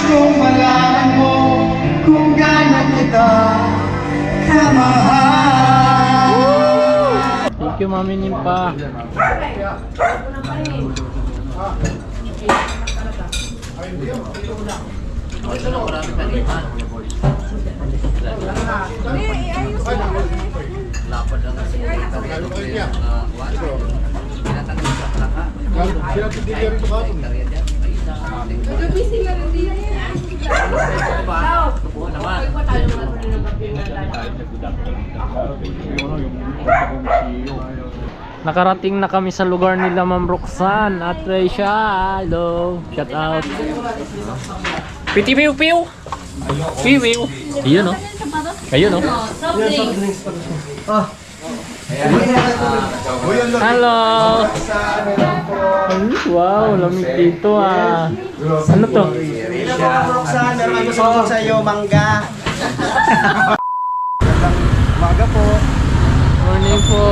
kong malaman mo kung gaano kita kamahal. Thank you, Mami Nimpa. Nakarating na kami sa lugar nila Ma'am Roxanne at Reisha. Hello, shout out. Piti piu piu. Piu piu. Ayun oh. Ayun oh. Hello. Wow, lamig dito ah. Ano to? Roxanne, meron gusto ko sa iyo, mangga. Umaga po. Morning po.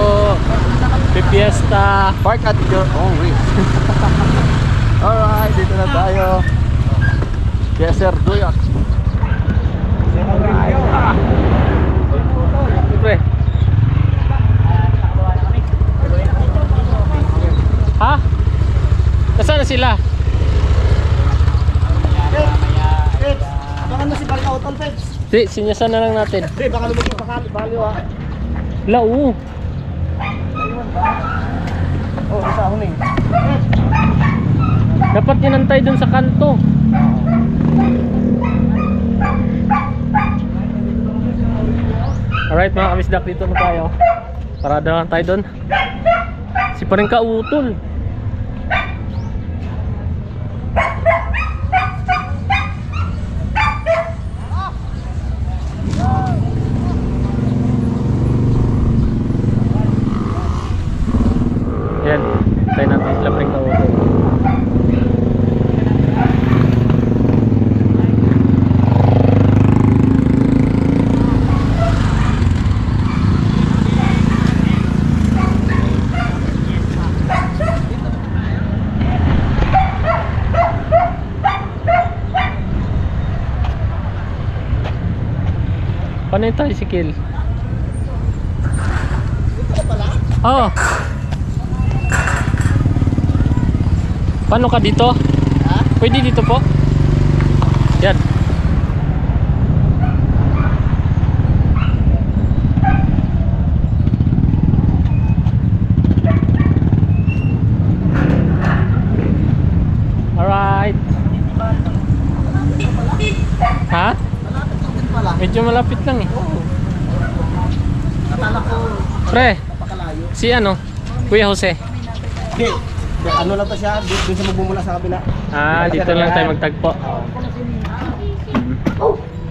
Pipiesta. Park at your own risk. Alright, dito na tayo. Yes, sir, Duyok. Alright. Pre. Ha? Nasaan na sila? Peps, baka na si Barca Hotel, Peps. Di, sinyasan na lang natin. Hindi, baka lumagay baliw ha. Lau. Oh, isa ako na eh. Dapat ninantay dun sa kanto. Alright mga kamisdak, dito na tayo. Parada lang tayo dun. Si pa rin kautol. Yan, tayo natin sila pa rin kautol. Paano yung tricycle? Dito ka pala? Oo. Paano ka dito? Ha? Pwede dito po? Yan. Alright. Ha? Pala. Medyo malapit lang eh. Akala ko Pre, napakalayo. si ano? Kuya Jose. Hindi. Ano lang to siya, doon siya magbumula sa kabila. Ah, dito lang tayo magtagpo.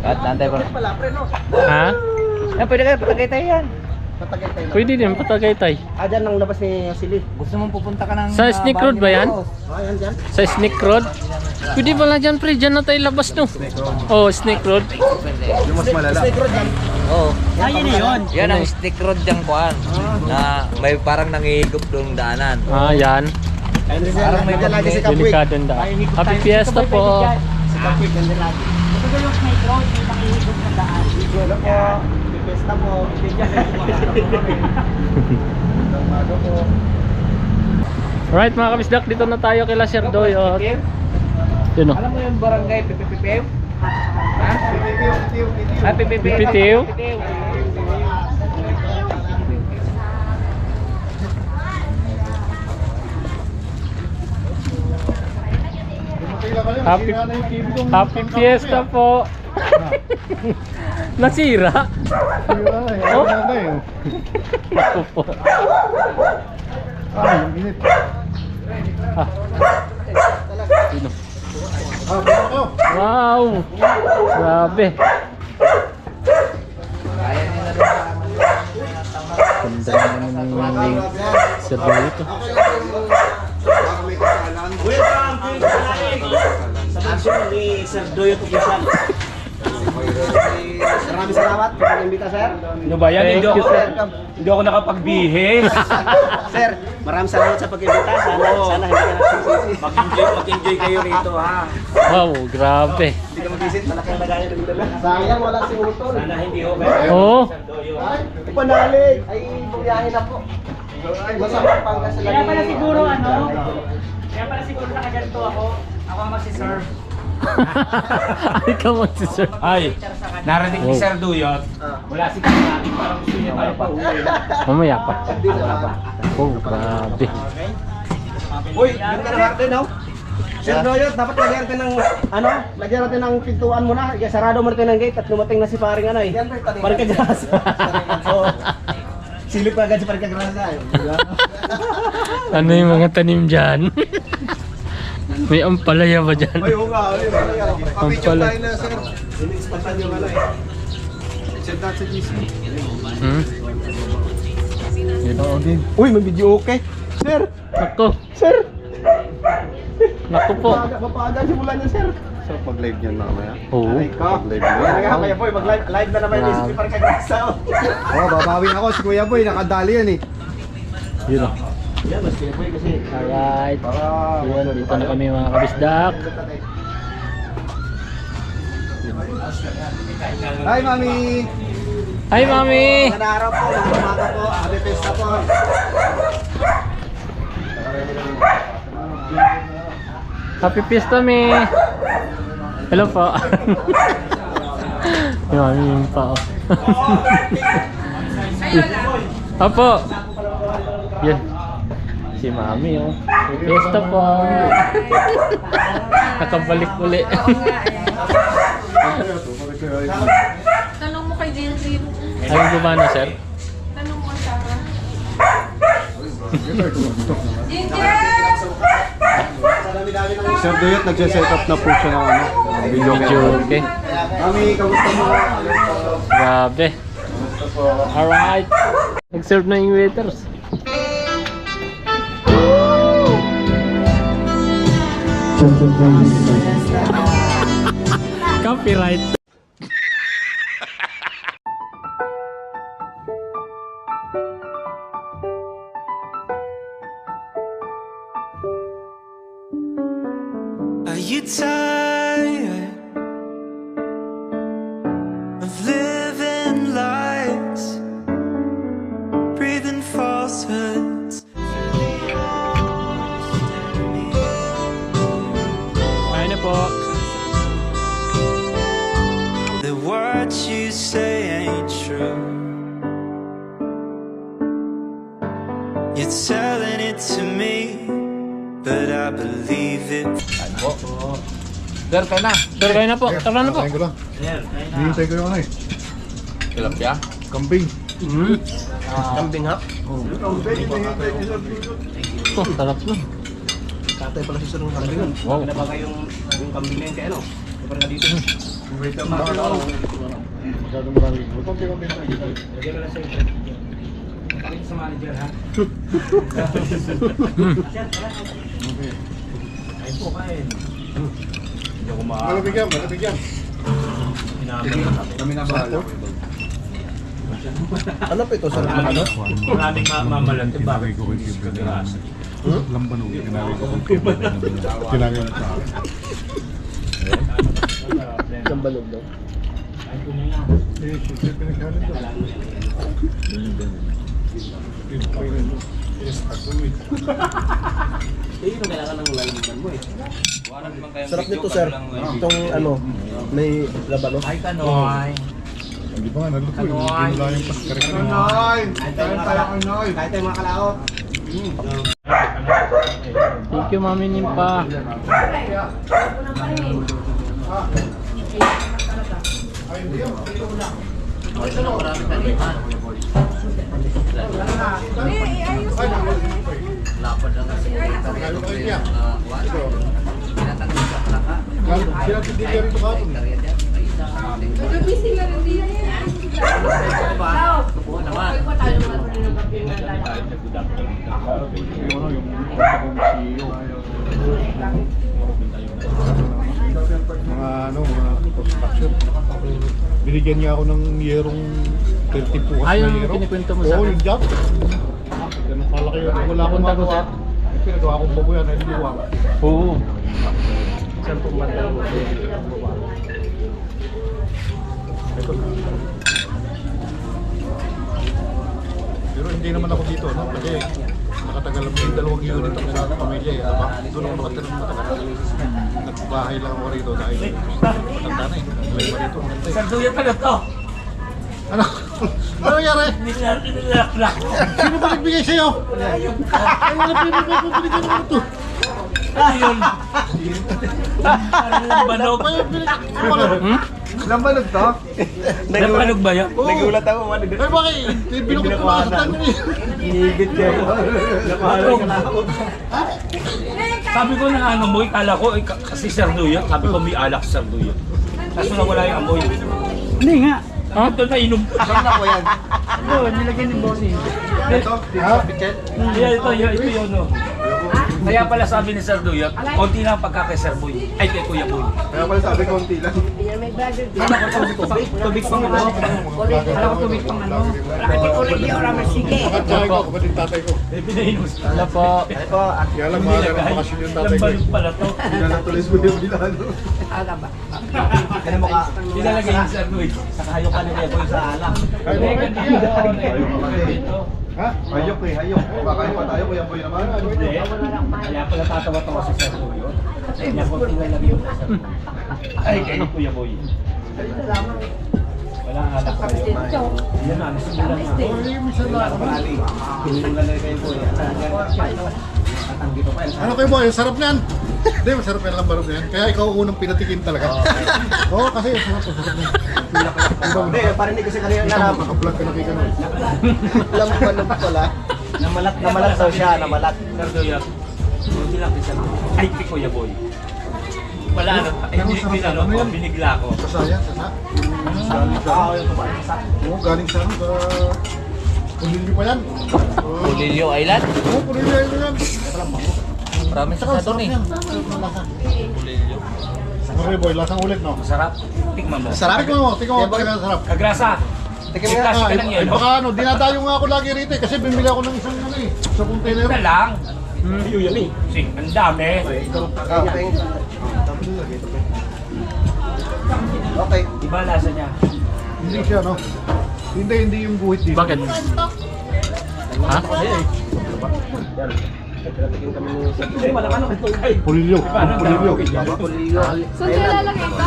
At nantay pa. Pala, pre, no? Ha? Yan, pwede kayo, patagay tayo yan. Patagay tayo na. Pwede din, Patagaytay. Dyan ang labas ni Sili. Gusto mong pupunta ka ng... Sa Snake Road ba yan? Yan dyan. Sa Snake Road? Pwede pala dyan pre, dyan na tayo labas no. Oh, Snake Road. Yung mas malala. Snake Road dyan. Oo. Yun yun. Yan ang stick road dyan, kuhan. Na may parang nangihigop doong daanan. Ah, yan. Parang may lagi si Kapwig. Delikado ang daan. Happy Fiesta po. Si Kapwig, nandiyan lagi. Ito yung Snake Road, may makihigop na daan. Hello po. Pipesta po. Umaga po. Alright mga kamisdak, dito na tayo kay Sir Doyot. Yun o. Alam mo yung barangay Pipipipiw? Ha? Ah, Pipipiw. Pipitiw. Happy Fiesta po. Nasira. Oh. Ako po. Ay, init. Ah. Sino? Ah, baka Wow. Grabe. Ganda naman yung Sir Doyot. Welcome to Sa mansion ni Sir Doyot Official. Maraming salamat sa pag-imbita, sir. Ano ba yan? Thank you, sir. Hindi ako nakapagbihis. Sir, maraming salamat sa pag-imbita. Sana hindi ka nagsisisi. Mag-enjoy kayo rito ha. Wow, grabe. Hindi ka mag-visit, malaki ang lagayan ng dala. Sayang, wala si Utol. Sana hindi ho. Oo. Ay, panalig. Ay, bumiyahin na po. Ay, masama pang kasi Kaya pala siguro kaya pala siguro nakaganto ako. Ako ang magsiserve. Ay, come on, sister. Ay, narinig ni Wow. Sir Duyot. Wala si Kapatid, parang gusto niya tayo pa uwi. Mamaya pa. Oh, grabe. Uy, ganda ng arte, no? Sir Doyot, dapat lagyan natin ng, lagyan natin ng pintuan muna. Sarado mo natin ng gate at lumating na si paring paring Kagrasa. So, silip agad si paring Kagrasa. Ano yung mga tanim dyan? May ampalaya ba dyan? Ay, oo nga. Ampalaya. na, sir. Ini-expatan yung Send that sa GC. Hmm? Uy, may video okay. Sir! Naku. Sir! Naku po. Mapaga simulan niya, sir. So, pag-live niyan mamaya? Oo. Ay, ka. Pag-live niyan? Kaya boy, mag-live na naman yung si paring Kagrasa. Oo, babawi ako. Si Kuya Boy, nakadali yan eh. Yun o. Yan, mas kaya boy kasi. Alright. Para... Yun, dito na kami mga kabisdak. Hi, Mami! Hi, Mami! Magandang araw po, magandang umaga po. Happy Fiesta po. Happy Fiesta, Mi! Hello po. Yung Mami yung pa, oh. Apo! Yan. Si Mami, oh. Happy Fiesta po. Nakabalik uli. Tanong mo kay Jinjin. Ayun gumana, sir? Tanong mo, Sarah. Jinjin! Sir Duyot, nagsiset up na po siya ng video. Video, okay. Mami, kamusta mo? Grabe. Alright. Nag-serve na yung waiters. Copyright. Are you tired of living lies, breathing falsehoods? Ayun na po. The words you say ain't true. You're telling it to me, but I believe it. Sir, kayo na. Sir, kayo na po. Tara na po. Kain ko lang. Hihintay ko yung ano eh. Tilapia. Kambing. Kambing ha? Oh, sarap na. Tatay pala si Sir ng kambing. Wow. Pinabaga yung kambing na yun kaya ano? Parang dito. Masyadong marami. Lagyan mo na sa pakita sa manager ha? Ayun po kain. Malapig yan, malapig yan. Kami na bahala. Ano po ito, Sir? Ano? Maraming mamalan. Kinagay ko kay Kibra. Lamban uwi, kinagay ko kay Kibra. Kinagay mo sa akin. Isang balog daw. Eh, yung kailangan ng lalamutan mo eh. Sarap nito, sir. Itong ano, may laban, no? Ay, kanoy. Hindi pa nga, nagluto eh. Pinula yung paskari ka na. Kahit tayo mga kalaot. Thank you, Mami Nimpa. Magabi sila rin din. Mga ano, mga construction. Binigyan niya ako ng yerong 30 pukas Ay, na yung yero. kinikwento mo sa Oo, akin. yung job. Ganun kalaki yun. Wala akong Punta ko magawa. sa- Pinagawa akong babuyan na iliwang. Oo. Saan pumunta mo? Ito na. Pero hindi naman ako dito, no? Kasi nakatagal lang yung 2 unit ako sa pamilya. Eh. Doon ako nakatira ng matagal. Nagbahay lang ako rito dahil matanda na eh. Nalay pa rito. Sarduya ka na to. Ano? Ano nangyari? Nilak. Sino ba nagbigay sa'yo? Ay, wala pa yung binigyan mo ito. Ano yun? Banog. Lambanog to? Napanog ba yan? Nagulat ako. Ay, bakit? Binukulat ko lang. Inibit ka. Nakahalang ka na ako. Sabi ko na ano mo, kala ko kasi sarduya. Sabi ko may alak sa sarduya. Tapos wala yung amoy. Hindi nga. Ito na inom. Saan na ko yan? Oo, nilagyan ni Bossing. Ito? Pichet? Ito yun. No. Kaya pala sabi ni Sarduya, konti lang pagkakaserboy. Ay, kay Kuya Boy. Kaya pala sabi konti lang. Tubig pang ano. Kala ko tubig pang ano. Kapatid ko, kapatid tatay ko. Eh, pinainom. Hello po. Ito, Kaya lang mahal ng bakasyon yung tatay ko. Lambanog pala to. pinalatulis mo yung bilalo. Kaya mo ka, Pinalagay yung Sarduya. sa kahayok ka ni Bebo sa alam. Kaya mo Ito. Ha? Hayok eh, hayok. Baka pa tayo, Kuya Boy naman. Hindi. Kaya pala tatawa-tawa si Sarduya. Kaya konti lang lagi yung Sarduya. Ay, kay Kuya Boy. Wala alak pa yun. Yan na, nasimulan na. Pinimulan na kayo Boy. Tatanggi ko pa yan. Ano kayo boy? Sarap niyan. Hindi, masarap yan lang barog na yan. Kaya ikaw unang pinatikim talaga. Oo, kasi sarap niyan. Hindi, parang hindi kasi kanina Ikaw, nanap. makablog ka na kay Kanoy. Lampan pala. Namalat daw siya, namalat. Sarduya. Konti lang kay Sarduya. Ay, kay Kuya Boy. Wala ano, binigla ko. Sasaya, sasa. Oo, yung tumayo sa Oo, galing sa ano, sa... Pulilyo pa yan. Pulilio Island? Oo, pulilyo yan. Marami Saka sarap yan. Sarap na lasa. Okay boy, lasang ulit no? Masarap. Tikman mo. Sarap. Tingnan mo, pagka sarap. Kagrasa. Tikim May nga. plastic ka ng Ay, yelo. baka ano, dinadayo nga ako lagi rito eh, kasi bumili ako ng isang ano eh, sa container. Ito na lang. Sing, ang dami. Okay. Iba lasa niya. Hindi siya no? Hindi yung guhit dito. Bakit? Ha? Pulilyo, pulilyo. Saan ka lalagay ka?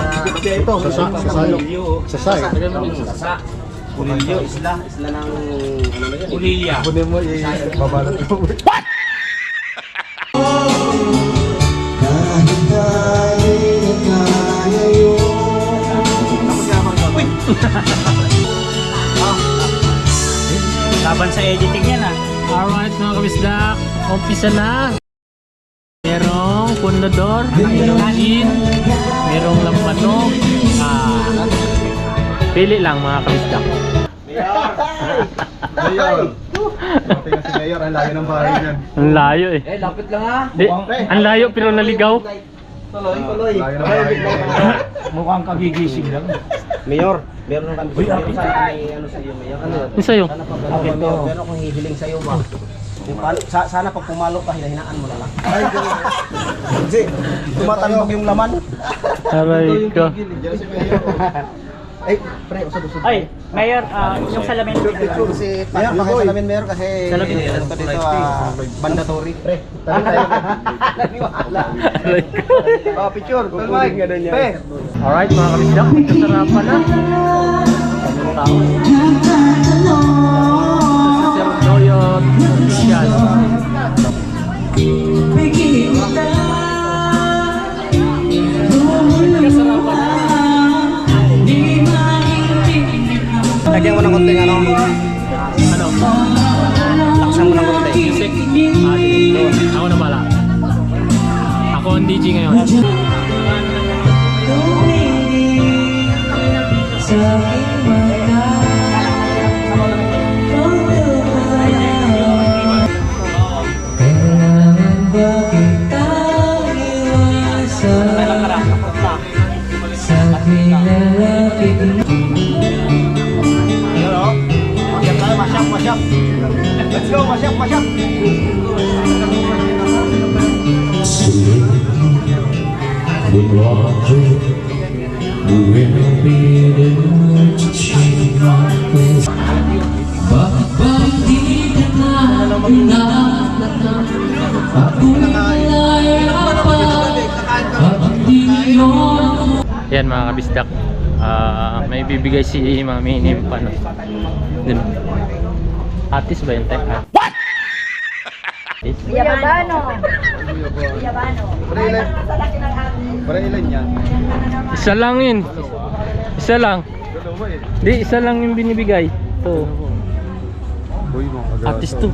Ito, sasayo. Sasay. Sasa. Pulilyo, isla ng ano na yan. Ulilya. Kunin mo, babalat mo. Laban sa editing yan ah. Alright mga kabisdak, umpisa na. Merong pundador, merong gin, merong lambanog. Pili lang mga kabisdak. Mayor. Tingnan si Mayor, ang layo ng bahay niyan. Ang layo eh. Lapit lang ha. Di, ang layo pero naligaw. Tuloy. Layo ng bahay niyan. Mukhang kagigising lang. Mayor, meron kang sana may ano sa iyo, Mayor. Ano? Ano sa'yo? Sana pag meron akong hihiling sa iyo ba? Yung sana pag pumalo ka, hinahinaan mo na lang. Ay, kasi tumatambog yung laman. Aray ko. Diyan si Mayor. Ay, pre, usad. Ay, Mayor, yung salamin. Si Mayor, pakisalamin Mayor kasi Salamin. ano to dito, mandatory. Pre, tayo tayo. Naniwala. Aray ko. Oh, picture. Tulmag. Pre. Alright mga kabisdak, kasarapan na. Anong tao? Sir Doyot Official. Kasarapan na. Lagyan mo ng konting ano. Ano? Laksan mo ng konti. Music? Sige. Ako na pala. Ako ang DJ ngayon. Masyap tayo, masyap. Let's go, masyap. Yan mga kabisdak, may bibigay si Mami Nimpa, no? Dun. Atis ba yun? What? Biyabano. Biyabano. Para ilan yan? Isa lang yun. Isa lang. Di, isa lang yung binibigay. Ito. Uy, mga kagasa. Atis to.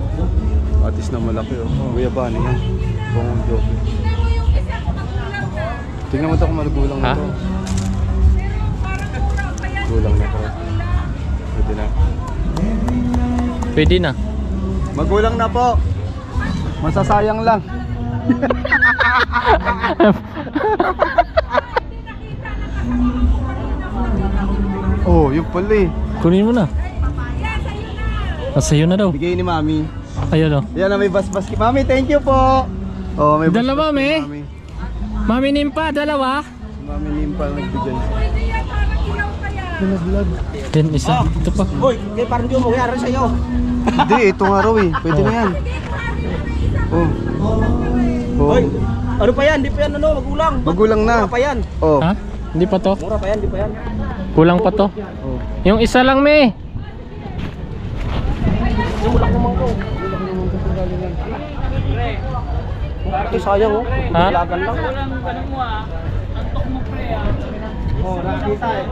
Atis na malaki oh. Guyabano yan. Pong joke. Tingnan mo ito kung magulang na Ha? to. Gulang na to. Pwede na. Pwede na. Magulang na po. Masasayang lang. Oh, yung pala eh. Kunin mo na. Sa'yo na daw. Bigay ni Mami. Ayun o. Yan na may basbas. Mami, thank you po. Oh, may Dalawa, basbas kay me. Mami. Mami Nimpa, dalawa. Mami Nimpa nagbigay. Then isa. Ito pa. Uy, kaya parang di mo magyari sa'yo. Hindi, ito nga raw eh. Pwede na yan. Oh. Oh. Uy, ano pa yan? Di pa yan magulang. Magulang na. Mura pa yan. Oh. Ha? Hindi pa to? Mura pa yan, di pa yan. Kulang pa to? Yung isa lang, me. Ito sayang oh. Ha? Lagan lang. Oh, nakita eh.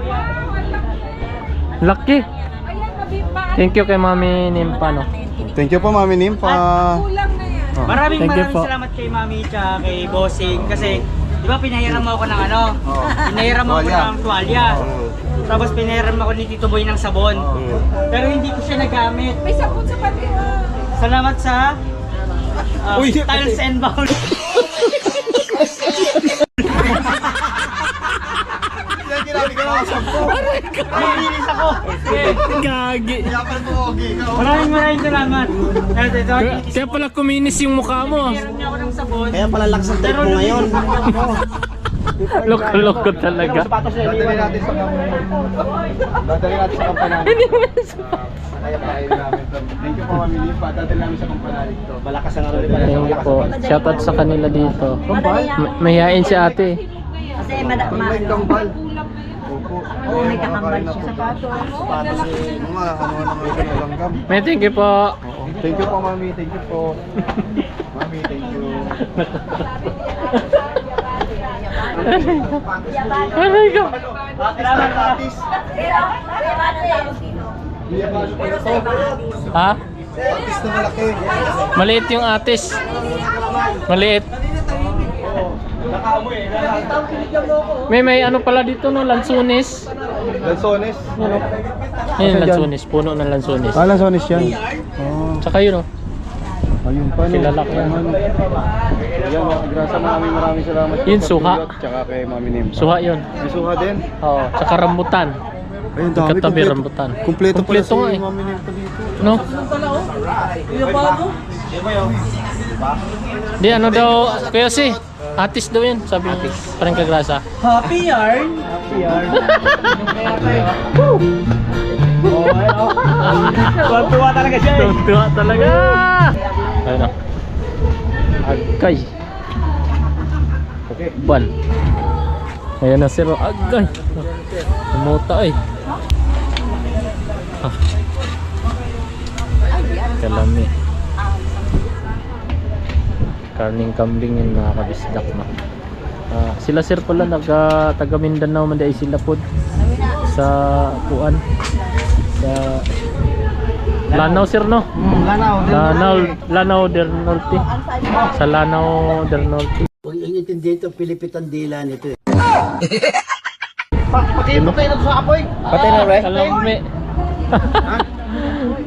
Lucky. Thank you kay Mami Nimpa, no? Thank you po, Mami Nimpa. Maraming Thank you po. salamat kay Mami at kay Bossing kasi di ba pinahiram mo ako ng ano? Pinahiram mo ako Tuwalya. ng tuwalya. Tapos pinahiram ako ni Tito Boy ng sabon. Pero hindi ko siya nagamit. May sabon sa pati. Salamat sa Tiles and Bound. Yan, ginamit ka na sa po. Naiinis ako. Gagi. Yapan mo, okay. Maraming salamat. Kaya pala kuminis yung mukha mo. Pinahiram niya ako ng sabon. Kaya pala lakas ang trip mo ngayon. Loko-loko talaga. Sapatos na Dadali iniwan. natin sa Dadali natin sa kampanan. Kaya pahayin namin to. Thank you po, Mami Nimpa. Dadali namin sa kampanan dito. Malakas ang araw. Thank you po. Shoutout sa kanila dito. Mahihain si ate. Kasi Pag may kambal. Opo. Oo, may kakambal siya. Sapatos eh. Mga ano naman ito na langgam. May thank you po. Oo. Thank you po, Mami. Thank you po. Mami, thank you. Aray ko. Salamat Atis. Ha? Atis na malaki. Maliit yung atis. Maliit. May ano pala dito, no? Lansunis. Lansones. Yan, no? Yan, lansunis. Puno ng lansunis. Ah, lansones yan. Oh. Tsaka yun, no? Ayun pa, no? Kilala ko yan. Yan, grasa maraming salamat. Yun, Sa suha. Puyot, Tsaka kay Mami Nimpa. Suha yun. May suha din. Oo. Tsaka rambutan. Ayun, dami. Katabi rambutan. Kumpleto pala si Kumpleto nga eh. Mami Nimpa dito. No? Di ano daw, kaya si atis daw yan, sabi mo, parang kagrasa. Happy yarn. Tuwa talaga siya eh. Tuwa talaga! Ayun na. Agay. Ban. Ayan na sir, agay. Umuta eh. Ah. Kalami. Karning kambing yung mga kabisdak na. Sila sir pala taga Mindanao man dahil sila po sa Puan. Sa Lanao sir no? Lanao del Norte. Sa Lanao del Norte. Huwag inintindi ito, Pilipitan dila nito eh. Pati mo tayo sa apoy. Patay na ba? Kalami.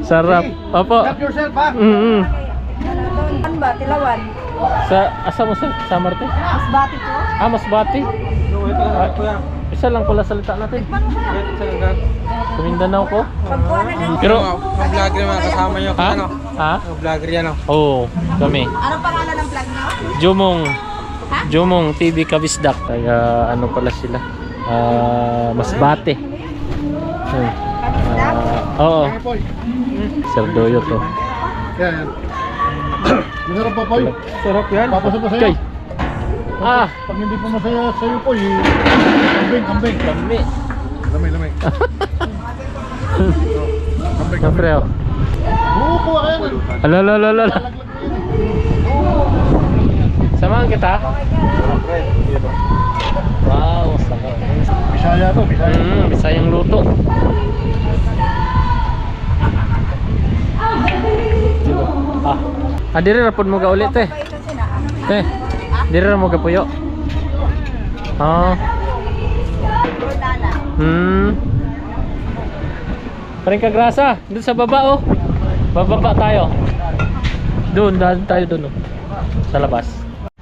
Sarap. Opo. Help yourself ha. Ano ba? Tilawan. Sa asa mo sa Marte? Mas bati ko. Masbati. isa lang pala salita natin. Sa Mindanao ko. Pagkuha na ng... Pero, Vlogger mga kasama nyo. ha? Ano? Ha? Vlogger yan o. Oo, kami. Anong pangalan ng vlog niyo? Jumong. Jumong TV Kabisdak. Kaya ano pala sila? Masbate. Oo. Sir Doyo to. Yan. Masarap pa, Poy. Sarap yan. Papasok pa sa'yo. Okay. Ah! Pag hindi pa masaya sa'yo, Poy, kambing. Kami. Lamay. Siyempre oh. Oo, kuha ka yan. Alala. Samahan kita. Wow, sarap. Bisaya to, Bisaya. Bisayang luto. Diri ra pud mo ga ulit te. Te. Diri ra mo ga puyo. Paring kagrasa, doon sa baba oh. Bababa tayo. Doon, daan tayo doon oh. Sa labas.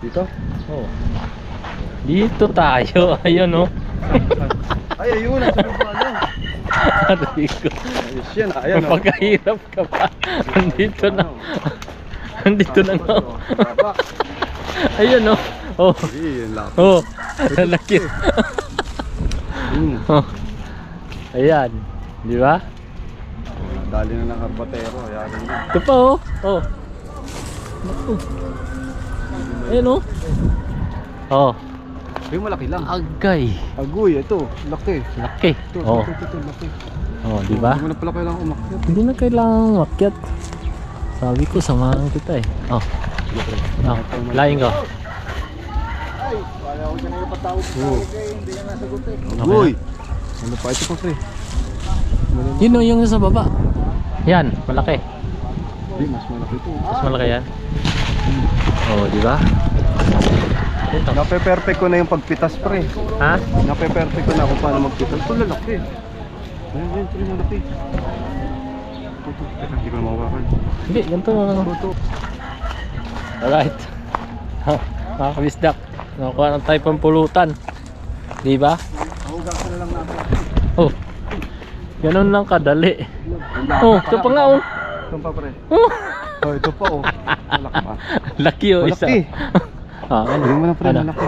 Dito? Oh. Dito tayo, ayun oh. Ay, ayun. Sabi ko ano. Aray ko. Ayos yan. Ayan. Mapagkahirap ka pa. Andito na. Andito na nga. Ayun oh. Oh. Ayun lang. Oh. Lalaki. Oh. Ayan. Di ba? Dali na ng karbatero. Ayan. Ito pa oh. Oh. Naku. Ayan oh. Oh. Yung malaki lang. Agay. Agoy, ito. Laki. Laki. Ito, Oh. ito, laki. Oh, di ba? Hindi mo na pala kailangan umakyat. Hindi na kailangan makyat. Sabi ko samahan kita eh. Oh. Oh. Laing ko. Agoy. Ano pa ito pa, pre? Yun o, yung sa baba. Yan, malaki. Hindi, mas malaki ito. Mas malaki yan. Oh, di ba? Ito. Nape-perfect ko na yung pagpitas, pre. Ha? Nape-perfect ko na kung paano magpitas. Ito lalaki. Ayun, pre, malaki. Ito, teka, hindi ko na mawakan. Hindi, ganito na lang. Alright. Mga kabisdak. Nakuha ng tayo pang pulutan. Di ba? Nahugasan na lang natin. Oh. Ganun lang kadali. Oh, ito pa nga oh. Ito pa, pre. Oh. Oh, ito pa, oh. Malaki pa. Laki oh, isa. Malaki. Ah, ano? Hindi mo na, pre, Ano? malaki.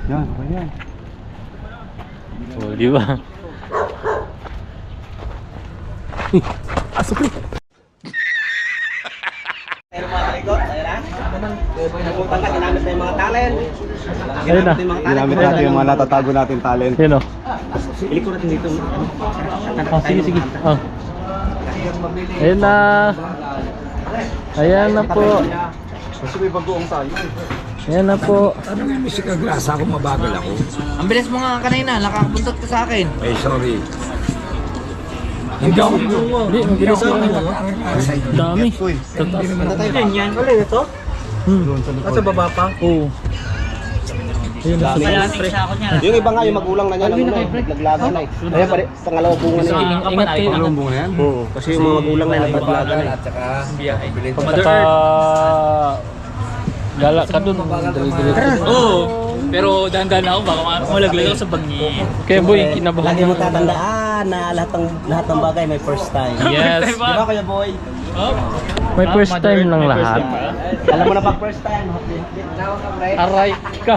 Yan, okay yan. Oh, di ba? Asok Pero mga talikot, ayun na. Napunta ka, ginamit na yung mga talent. Ayun na. Ginamit natin yung mga natatago natin talent. Yun oh. Ili ko natin dito. Oh, sige. Oh. Ayun na. Ayan na po. Kasi may bagoong tayo. Ayan na po. Tanongin mo si Kagrasa kung mabagal ako. Ang bilis mo nga kanina, nakakapuntot ka sa akin. Eh, sorry. Hindi ako Hindi, mabilis lang. Dami. Yan. Ulit ito? Sa baba pa? Oo. Ayun na. Malating sa ako niya. Yung iba nga, yung magulang na niya, naglaga na eh. Kaya pare, pangalawa bunga na yun. Ingat kayo. bunga na yan? Oo. Kasi yung mga magulang na yun, naglaga na eh. Pagkaka gala ka dun. Oo. Pero dahan-dahan ako, baka malaglag ako sa bangi. Kaya boy, kinabahan Lagi mo tatandaan na lahat ng bagay may first time. Yes. Di ba, Kuya Boy? May first time lang lahat. Alam mo na pag first time, Aray ka.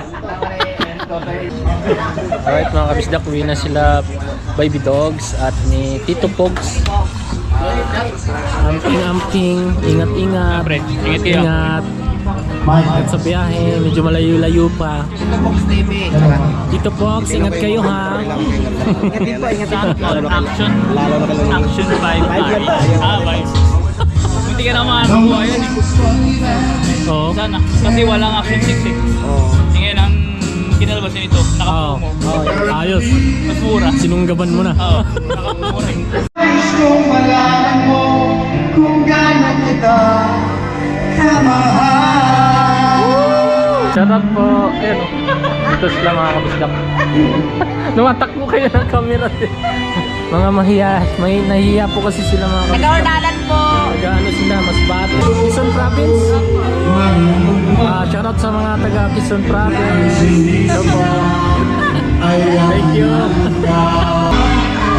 Alright mga kabisdak, uwi na sila Baby Dogs at ni Tito Pogs. Amping-amping, ingat-ingat. Ingat. At sa biyahe, medyo malayo-layo pa. Tito Pogs, ingat kayo ha. Action. lalo na kayo. Action 5. Five. Hindi ka na makakuha yun. Oo. Sana. Kasi walang action 6 eh. Ngayon ang kinalabas nito, Oo. nakapumo. Ayos. Mas mura. Sinunggaban mo na. Oo, nakapumo rin. Shoutout po. Ayun. Ito sila mga kabisdak. Numatakbo kayo ng camera. Mga mahiya. May nahiya po kasi sila mga kabisdak. Nag-ordalan po. Taga-ano sila, Masbate, Quezon Province. Shoutout sa mga taga Quezon Province. Hello po. Thank you.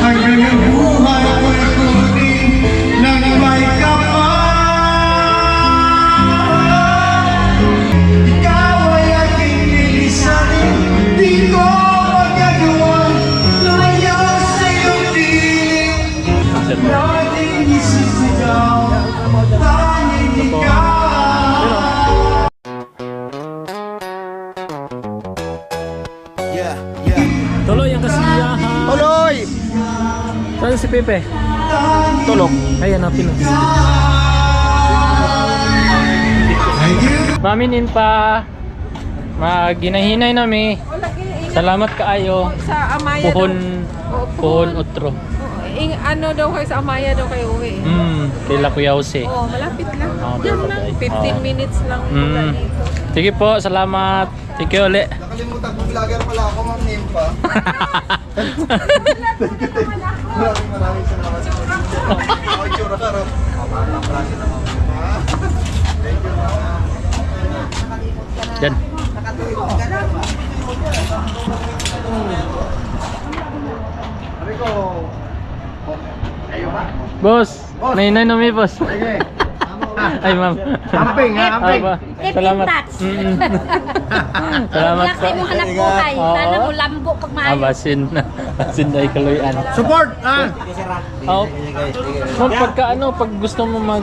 Hanggang ang buhay ko'y kunti nang may kapal. Ikaw ay aking lilisanin, di ko magagawang lumayo sa iyong piling. Laging isisigaw, tanging ikaw. Tuloy ang kasiyahan. Tuloy! Saan si Pepe? Tulog. Ay, hanapin natin. Maminin pa. Maginahinay nami. Salamat kaayo. Sa Amaya Puhon otro. Ano daw kayo sa Amaya daw kayo uwi. Kay Kuya Jose. Oo, malapit lang. Oo, Diyan dapat lang. ay. 15 Oo. minutes lang mula dito. Sige po, salamat. Thank you ulit. Nakalimutan ko vlogger pala ako, Ma'am Nimpa. Maraming salamat. Ako itsura ka, Rob. Ang klase naman. Thank you, Ma'am. Diyan. Rico. Ayo ba? Boss, nainay na may boss. Ay, ma'am. Amping, ha? Ay, ba? Salamat. Salamat po. Laki mo hanap buhay. Oo. Sana mo lambo pag maayos. Basin na ikaloyan. Support, ha? Oh. Ma'am, pag gusto mo mag...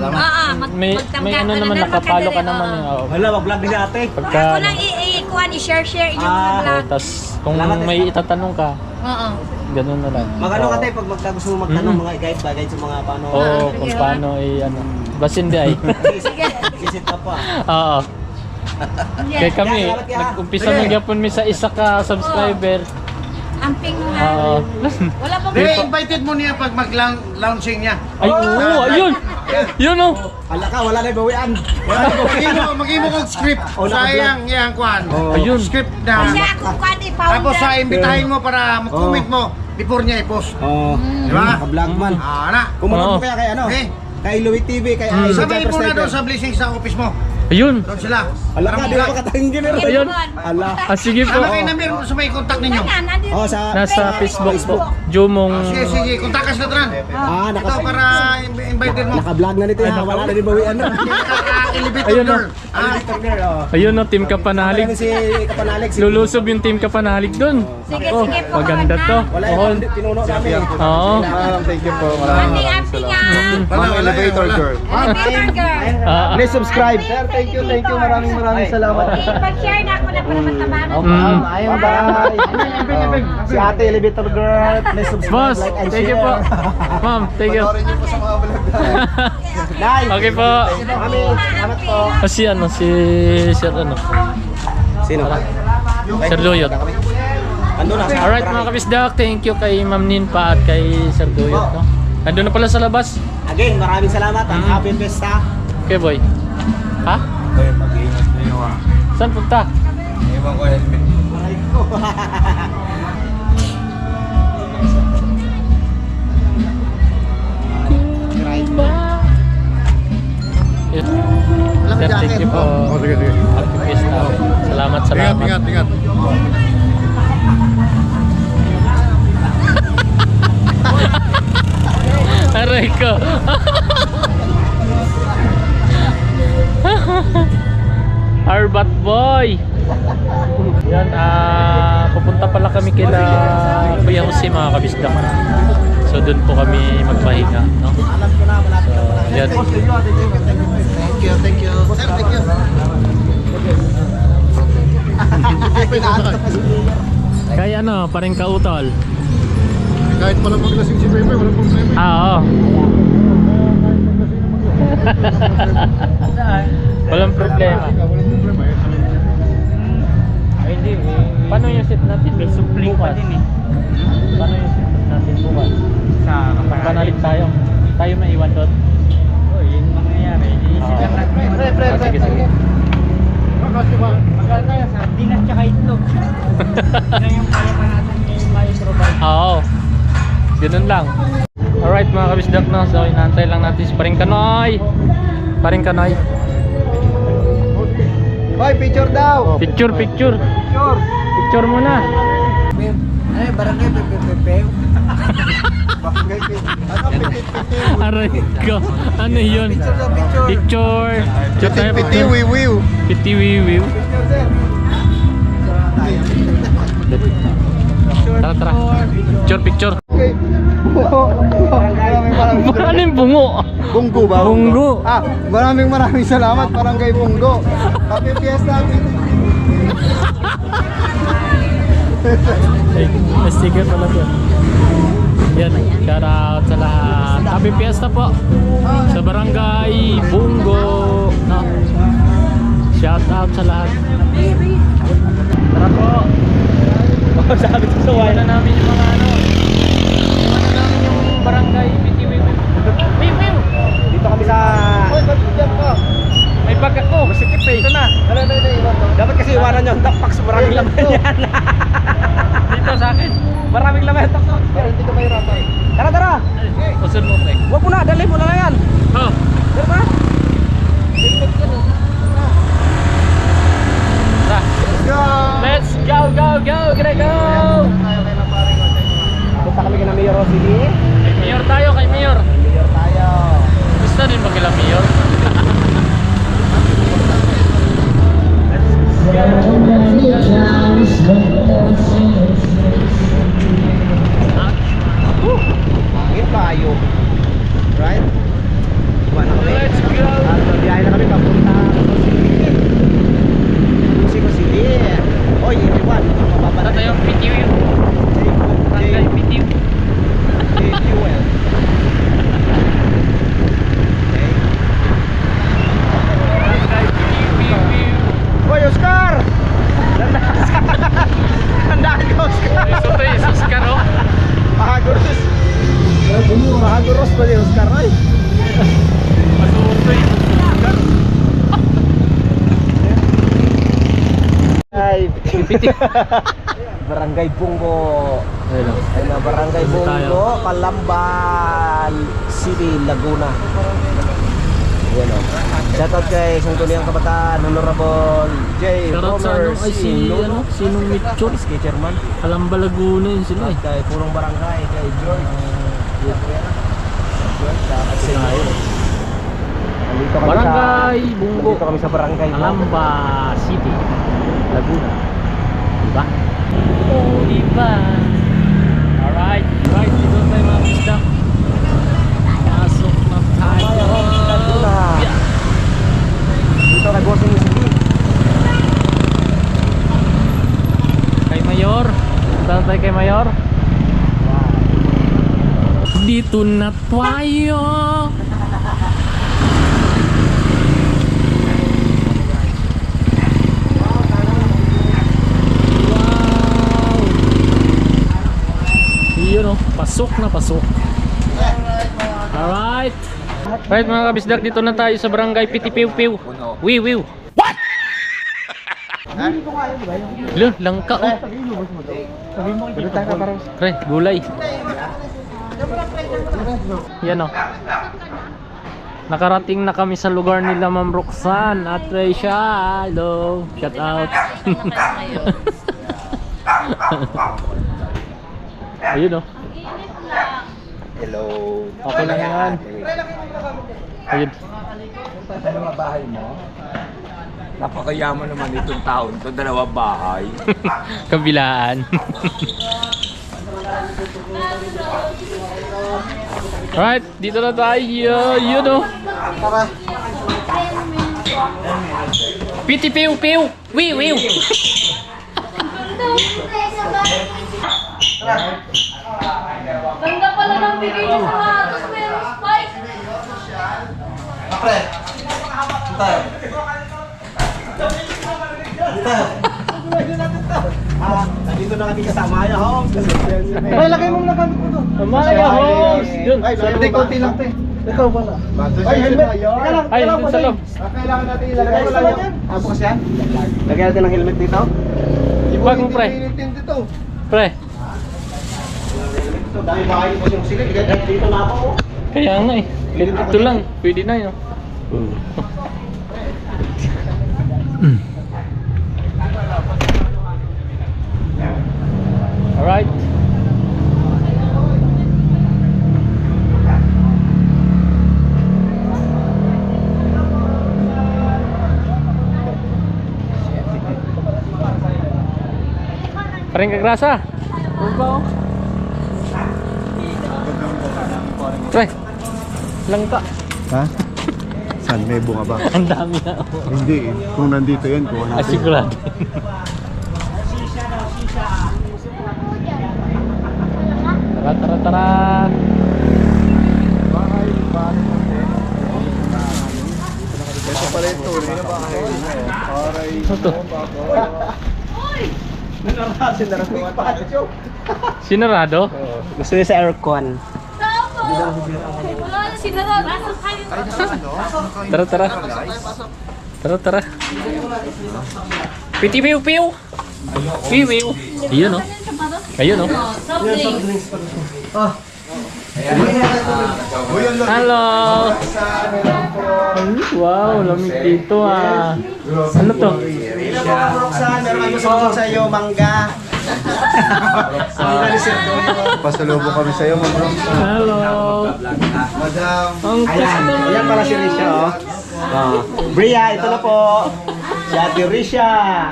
may ano naman, nakapalo ka naman. Oh. Wala, mag-vlog din ate. Pagka... Ako lang i-kuhan, i-share yung mga vlog. Tapos, kung may itatanong ka, Oo. ganun na lang. Mag-ano ka tayo pag gusto mo magtanong mga guide ba, guide sa mga paano. Oo, kung paano ano. Basin di ay. Visit ka pa. Oo. Kaya kami, nag-umpisa magyapon mi sa isa ka subscriber. Amping nga. Oo. Wala pang Invited mo niya pag mag-launching niya. Ay, oo, ayun! Yun oh! Hala ka, wala na bawian. Mag-imo kong script. Sayang yang kwan. Ayun. Script na. Kasi ako kuhan i-founder. Tapos sa imbitahin mo para mag-comment mo before niya i-post. Oo. Di ba? Ka-vlog man. Na. Kumunod mo kaya kay ano? Okay. Kay Louie TV, kay Aisha Sabihin mo na Sniper. doon sa blessing sa office mo. Ayun! Doon sila. Hala ka, di ba makatangin din rin? Ayun! Hala. Sige po. Ano kayo number sa may contact ninyo? Oh, sa... Nasa Facebook po. Jumong... Sige, kontakas na tran. Ito para invited mo. Naka-vlog na nito ha, wala na din bawian na. Elevator Ayun, girl. Elevator girl, oh. Ayun no, Team Kapanalig. Ano si Kapanalig? Lulusob yung Team Kapanalig dun. Sige, Oh, sige po. maganda to. Wala Oo. yung tinuno namin. Oo. Thank you po. Amping nga. Wala, elevator girl. Elevator girl. Please subscribe. Sir, thank you. Maraming salamat. I-pag-share na ako na para matabanan. Ayun, bye. Si Ate Elevator Girl, please subscribe, Boss, like, and thank you po. share. Ma'am, thank you. Panoorin niyo po sa mga vlog na. Nice. Okay po. Kami, salamat po. Si ano, si Sir ano? Sino? Sir Doyot. Ando na. Alright mga kabisdak, thank you kay Ma'am Ninpa at kay Sir Doyot. No? Nandun na pala sa labas. Again, maraming salamat. Ang happy festa. Okay boy. Ha? Mag-iingat kayo ha. Saan punta? Iwan ko helmet. Sir, thank you po. Sige, sige. Happy Fiesta. Salamat. Ingat. Aray ko. Arbat boy. Yan, pupunta pala kami kila Kuya Jose mga kabisdak. So doon po kami magpahinga, no? So, yan. Thank you. Sir, thank you. Kaya ano, parang kautol. Kahit pala maglasing si Pepe, walang problema. Oo. Walang problema. Walang problema eh. Ay, hindi. Paano yung set natin? May supling pa din eh. Paano yung set natin bukas? Sa kapanalig tayo. Tayo maiwan doon. Oh, yun mangyayari. Sige. Kasi ba? Maganda yan, sardinas tsaka itlog. Yan yung kaya pa natin yung mai-provide. Oo. Ganun lang. Alright mga kabisdak no. So inaantay lang natin si Paring Kanoy. Paring Kanoy. Hoy, picture daw. Picture. Picture muna. Ay, barangay Pepe. Barangay Pepe. Ano, Pepe? Aray ko. Ano yun? Picture. Piti, wiwiw. Piti wiwiw. Tara, tara. Picture. Okay. Maraming bungo. Bunggo ba? Bunggo. Ah, maraming salamat, Barangay Bunggo. Happy Fiesta. May sticker pala to. Yan, shout out sa lahat. Happy Fiesta po sa Barangay Bunggo. No? Shout out sa lahat. Tara po. Sabi ko sa Iwan na namin yung mga ano. Iwan na namin yung Barangay Pitiwiw. Wiw! Dito kami sa... May bag ako. Masikip eh. Ito na. Dapat kasi iwanan nyo. Tapak, maraming laman yan. Dito sa akin. Maraming laman. Pero hindi ka mahirapan. Tara, tara. Usun mo, pre. Huwag mo na, dali mo na yan. Oh. Tara, tara. Tara. Let's go, go, go. Gonna go. Punta kami kina Mayor Rosili. Kay Mayor tayo, kay Mayor. Mayor tayo. Gusto din ba kila Mayor? Hangin kayo. Right? Iwan na kami. Let's go. At biyahe na kami papunta Rosili. Oy, everyone. Ito tayo yung Pitiwiw. Barangay Pitiw. Fuel. Barangay Pitiwiw. Hoy, Oscar! Tandaan ka, Oscar! Ito tayo, Jesus ka, no? Mahaguros. Mahaguros ba ni Oscar, ay? Masutoy. Ay, Barangay Bunggo. Ayun. Ay na, Barangay Dito tayo. Bunggo, Calamba City, Laguna. Yan o. Shoutout kay Sangguniang Kabataan, Honorable J. Shoutout sa ano, ay si, ano, sinong Mitchell? Iski Chairman. Kalamba Laguna yun sila eh. Kay Purong Barangay, kay George. Shoutout sa inyo. Nandito kami Barangay Bunggo. Nandito kami sa Barangay Calamba City, Laguna. Diba? Oh, diba? Alright, right. Dito tayo mga pista. Pasok na tayo. Laguna. Dito kay Bossing City. Kay Mayor. Punta tayo kay Mayor. Dito na tayo. Yun o, pasok na pasok. Alright. Alright mga kabisdak, dito na tayo sa Barangay Pitipiw-Piw. Wiw. What? Langka o. Pre, gulay. Yan o. Nakarating na kami sa lugar nila Ma'am Roxanne at Reisha. Hello, shout out. Ayun o. Hello. Okay lang yan. Ayun. Ano mga bahay mo? Napakayaman naman itong taon to, 2 bahay. Kabilaan. Alright, dito na tayo. Yun o. Piti-piw-piw. Wiw. Ganda pala ng bigay niya sa mga tapos meron spice. Pre. Tayo. Nandito na kami kasama ya, Homes. Ay, lagay mo na kami po doon. Maya host. Yun. Ay, sorry, konti lang, te. Ikaw pala. Ay, helmet. Teka lang, Ay, dun sa loob. Kailangan natin ilagay ko lang yan. Bukas yan. Lagyan natin ng helmet dito. Bag mo, pre. Hindi dito. Pre. Ito, dahil bahay mo yung sila. Dito na ako. Kaya nga eh. Ito lang. Pwede na yun. Alright. Paring kagrasa. Tre. Langka. Ha? Saan? May bunga ba? Ang dami na. Hindi eh. Kung nandito yan, kuha natin. Sigurado. Tara. Ito pala yung tuloy na bahay. Aray. Ano to? Sinarado? Gusto niya sa aircon. Wala na sinarad. Tara. Piu. Piu. Ayun oh. Ayun oh. Halo. Wow, lamig dito ah. Ano to? Roxanne, meron kami gusto sa iyo, mangga. Pasalubong kami sa'yo, Ma'am Roxanne. Hello. Madam. Ang Ayan para si Risha, oh. Bria, ito na po. Si Ate Risha.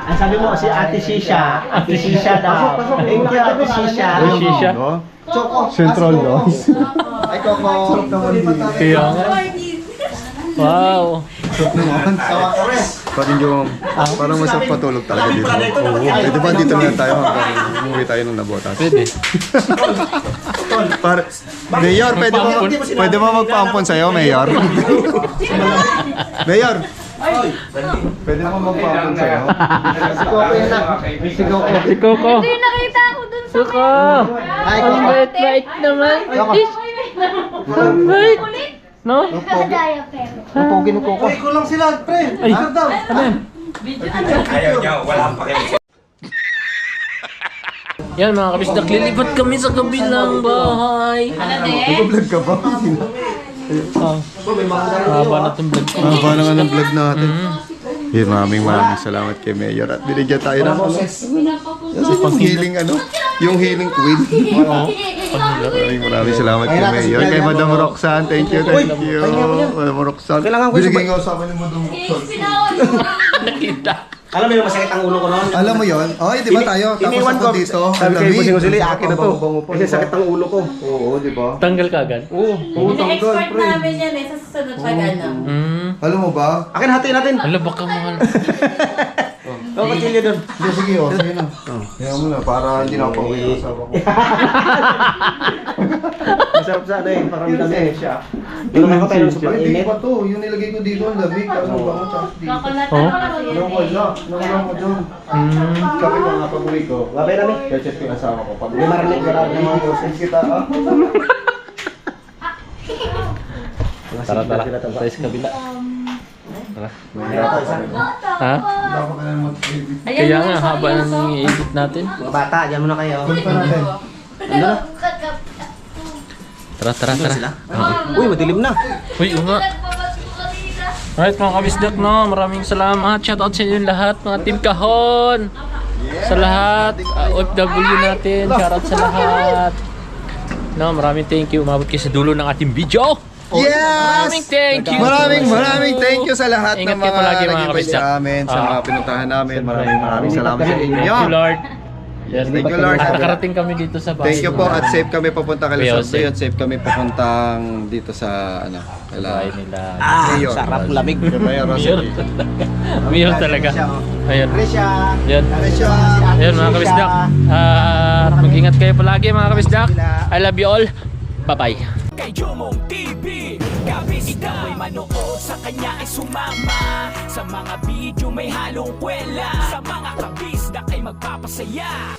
Ang sabi mo, si Ate Shisha. Ate Shisha daw. Thank you, Ate Shisha. Shisha. Central Dose. Ay, Coco. Kaya nga. Wow. Parang yung, parang masarap patulog talaga dito. Pwede ba dito na tayo hanggang umuwi tayo ng Nabotas? Pwede. Mayor, pwede ba magpaampon sa'yo, Mayor? Mayor! Pwede mo magpaampon sa'yo? Si Coco. Ito yung nakita ko dun sa Coco. Ang bait naman. Ang bait. No? Kadaya pero. Ang pogi ng Coco. Ay, kulang sila, pre! Ay, ano yan? Ayaw niya, wala pa kayo. Yan mga kabisdak, lilipat kami sa kabilang bahay. Nag-vlog ka ba? Haba na itong vlog ko. Haba na nga ng vlog natin. Maraming salamat kay Mayor at binigyan tayo ng ano. Yung healing yung healing queen. Maraming salamat kay Mayor. Kay Madam Roxanne, thank you. Madam Roxanne. Binigay nga sa akin ng Madam Roxanne. Nakita. Alam mo yung masakit ang ulo ko noon? Alam mo yon? Oy, di ba tayo? Tapos Iniwan ako ko dito. Sabi Ang kay lamig. Busing Usuli, akin na to. Kasi sakit ang ulo ko. Oo, di ba? Tanggal ka agad? Oo, tanggal, pre. yan eh, sa susunod pag ano. Alam mo ba? Akin, hatiin natin. Ala, baka mahal. Oo, patilyo doon. Sige, sige na. Kaya mo na, para hindi na ako pauwi ng asawa ko. Masarap sa ano eh, parang dami siya. Yung naman ko tayo ng sobrang Hindi init. pa to. Yung nilagay ko dito, ang lamig. Ano ba ako tsaka dito? Oh? Nawala mo dyan. Sabi ko nga pag-uwi ko. Babay namin. Kaya ko yung asawa ko. Pag Hindi marinig ko lang. Sige kita, ah. Tara. Tayo sa kabila. Tara. Ha? Baka ka na mag-edit. Kaya nga, haba nang i-edit natin. Mga bata, dyan muna kayo. Punta natin. Tara. Uy, madilim na. Uy, nga. Alright mga kabisdak, no, maraming salamat. Shoutout sa inyo lahat, mga Team Kahon. Sa lahat, OFW natin, shoutout sa lahat. No, maraming thank you. Umabot kayo sa dulo ng ating video. Yes! Maraming thank you. Maraming thank you sa lahat Ingat ng kayo mga palagi, mga nag-invite kabisdak. sa amin, sa mga pinuntahan namin. Maraming salamat sa inyo. Thank you, Lord. Yes, Thank you, Lord. At nakarating kami dito sa bahay. Thank you po at safe kami papunta kay Kuya Luzon. Safe kami papuntang dito sa bahay nila. Ah, sarap lamig. Mayor Rosalie. Mayor talaga. Ayun. Risha. Yan. Ayun mga kabisdak. Mag-ingat kayo palagi mga kabisdak. I love you all. Bye-bye. Kay Jomong TV, kabis ikaw ay manood, sa kanya ay sumama. Sa mga video may halong kwela, sa mga kabis na ay magpapasaya.